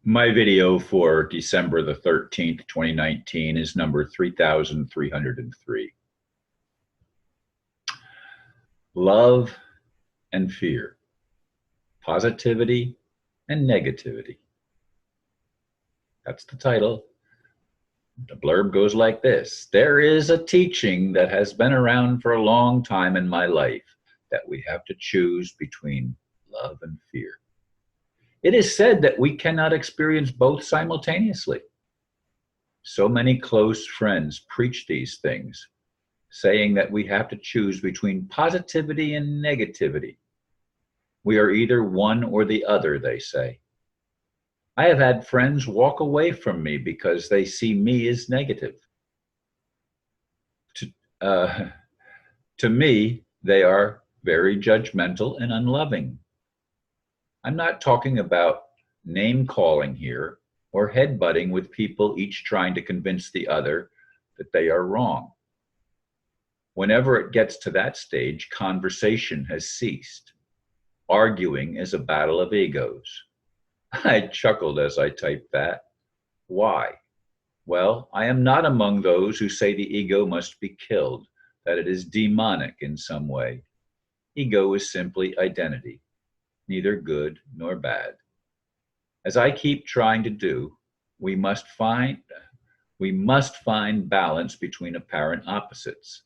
My video for December the 13th, 2019 is number 3303. Love and fear, positivity and negativity. That's the title. The blurb goes like this. There is a teaching that has been around for a long time in my life that we have to choose between love and fear. It is said that we cannot experience both simultaneously. So many close friends preach these things, saying that we have to choose between positivity and negativity. We are either one or the other, they say. I have had friends walk away from me because they see me as negative. To, to me, they are very judgmental and unloving. I'm not talking about name calling here or headbutting with people each trying to convince the other that they are wrong. Whenever it gets to that stage, conversation has ceased. Arguing is a battle of egos. I chuckled as I typed that. Why? Well, I am not among those who say the ego must be killed, that it is demonic in some way. Ego is simply identity, neither good nor bad. As I keep trying to do, we must find balance between apparent opposites.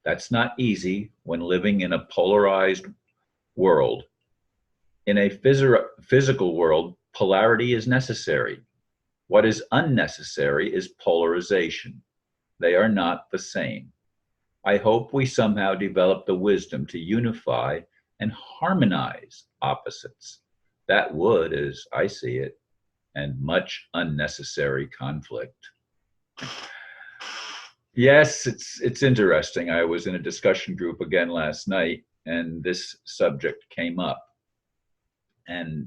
That's not easy when living in a polarized world. In a physical world, polarity is necessary. What is unnecessary is polarization. They are not the same. I hope we somehow develop the wisdom to unify and harmonize opposites. That would, as I see it, end much unnecessary conflict. Yes, it's interesting. I was in a discussion group again last night, and this subject came up. And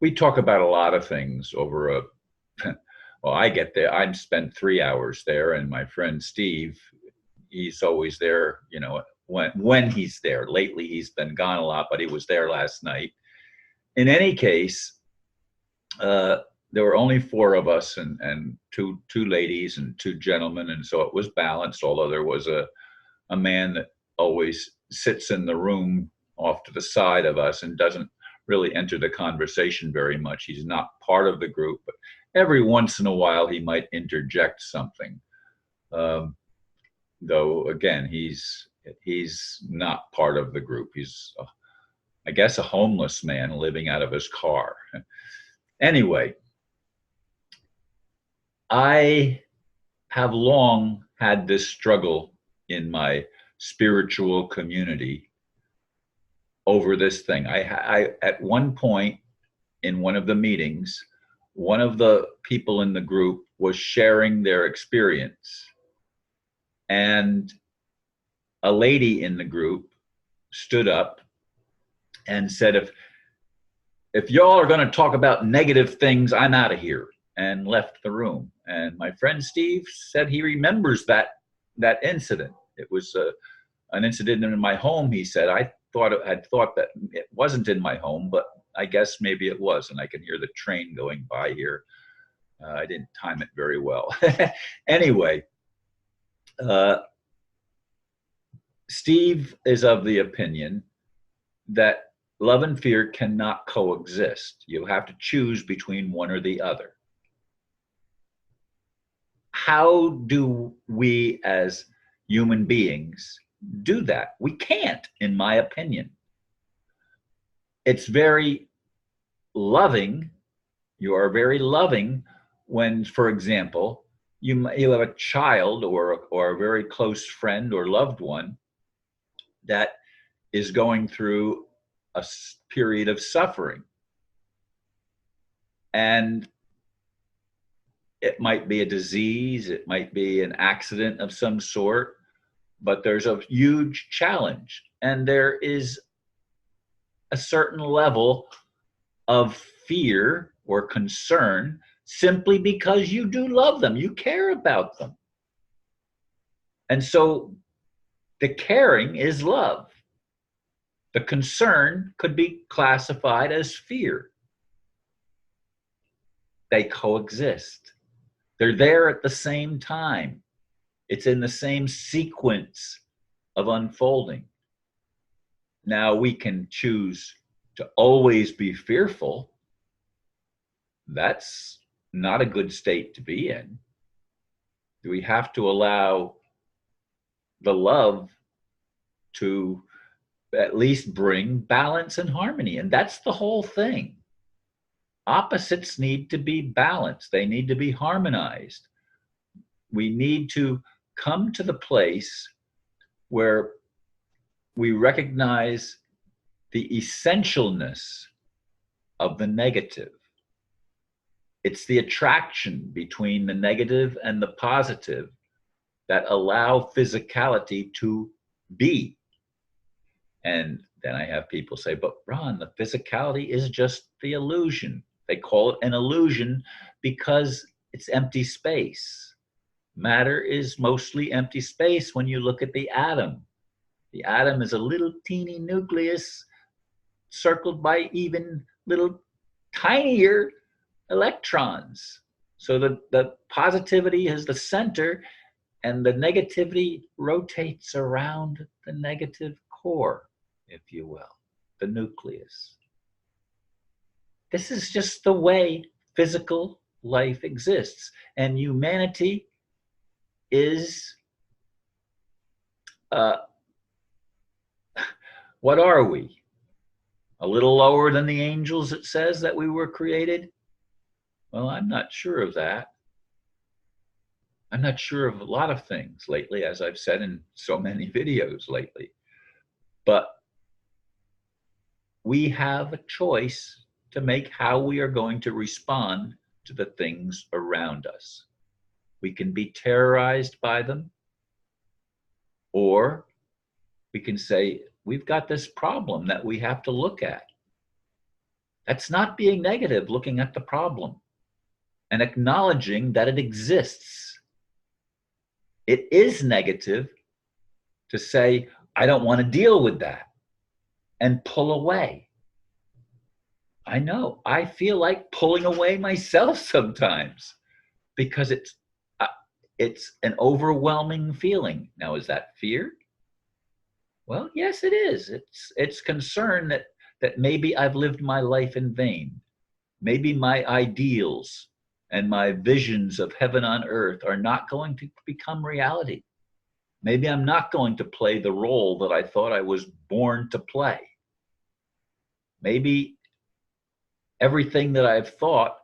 we talk about a lot of things over a, well, I get there, I spent 3 hours there, and my friend Steve, he's always there, you know, when he's there. Lately, he's been gone a lot, but he was there last night. In any case, there were only 4 of us and two ladies and 2 gentlemen, and so it was balanced, although there was a man that always sits in the room off to the side of us and doesn't really enter the conversation very much. He's not part of the group, but every once in a while he might interject something. Though again, he's not part of the group. He's, I guess, a homeless man living out of his car. Anyway, I have long had this struggle in my spiritual community over this thing. I at one point in one of the meetings, one of the people in the group was sharing their experience, and a lady in the group stood up and said, if y'all are going to talk about negative things, I'm out of here, and left the room. And my friend Steve said he remembers that incident. It was an incident in my home, he said. I had thought that it wasn't in my home, but I guess maybe it was, and I can hear the train going by here. I didn't time it very well. Anyway, Steve is of the opinion that love and fear cannot coexist. You have to choose between one or the other. How do we as human beings do that? We can't, in my opinion. It's very loving. You are very loving when, for example, you have a child or a very close friend or loved one that is going through a period of suffering. And it might be a disease, it might be an accident of some sort, but there's a huge challenge. And there is a certain level of fear or concern simply because you do love them, you care about them. And so the caring is love. The concern could be classified as fear. they coexist. They're there at the same time. It's in the same sequence of unfolding. Now we can choose to always be fearful. That's not a good state to be in. We have to allow the love to at least bring balance and harmony. And that's the whole thing. Opposites need to be balanced, they need to be harmonized. We need to come to the place where we recognize the essentialness of the negative. It's the attraction between the negative and the positive that allow physicality to be. And then I have people say, but Ron, the physicality is just the illusion. They call it an illusion because it's empty space. Matter is mostly empty space when you look at the atom. The atom is a little teeny nucleus circled by even little tinier electrons. So the positivity is the center and the negativity rotates around the negative core, if you will, the nucleus. This is just the way physical life exists. And humanity is, what are we? A little lower than the angels, it says that we were created? Well, I'm not sure of that. I'm not sure of a lot of things lately, as I've said in so many videos lately. But we have a choice to make how we are going to respond to the things around us. We can be terrorized by them, or we can say, we've got this problem that we have to look at. That's not being negative, looking at the problem and acknowledging that it exists. It is negative to say, I don't want to deal with that and pull away. I know, I feel like pulling away myself sometimes because it's an overwhelming feeling. Now, is that fear? Well, yes, it is. It's concern that maybe I've lived my life in vain. Maybe my ideals and my visions of heaven on earth are not going to become reality. Maybe I'm not going to play the role that I thought I was born to play. Maybe everything that I've thought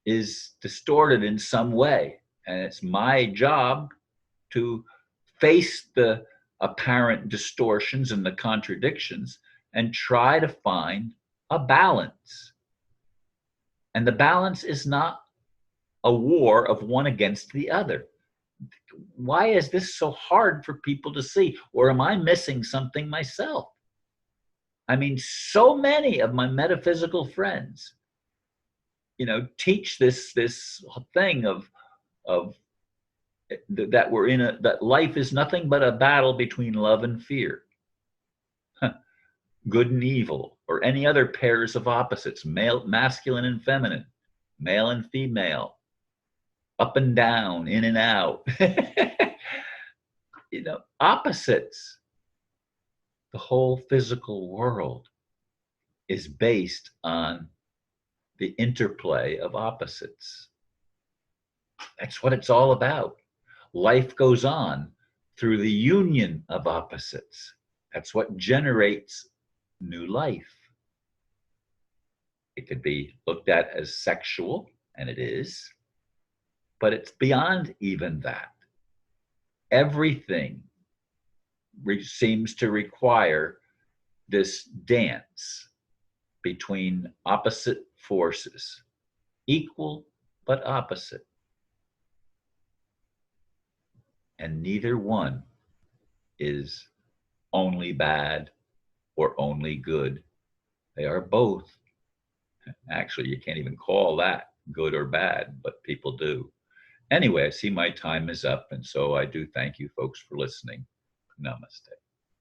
is distorted in some way, and it's my job to face the apparent distortions and the contradictions and try to find a balance. And the balance is not a war of one against the other. Why is this so hard for people to see? Or am I missing something myself? I mean, so many of my metaphysical friends, teach this thing of that we're in that life is nothing but a battle between love and fear, good and evil, or any other pairs of opposites, masculine and feminine, male and female, up and down, in and out. Opposites. The whole physical world is based on the interplay of opposites. That's what it's all about. Life goes on through the union of opposites. That's what generates new life. It could be looked at as sexual, and it is, but it's beyond even that. Everything seems to require this dance between opposite forces, equal but opposite. And neither one is only bad or only good. They are both. Actually, you can't even call that good or bad, but people do. Anyway, I see my time is up, and so I do thank you folks for listening. Namaste.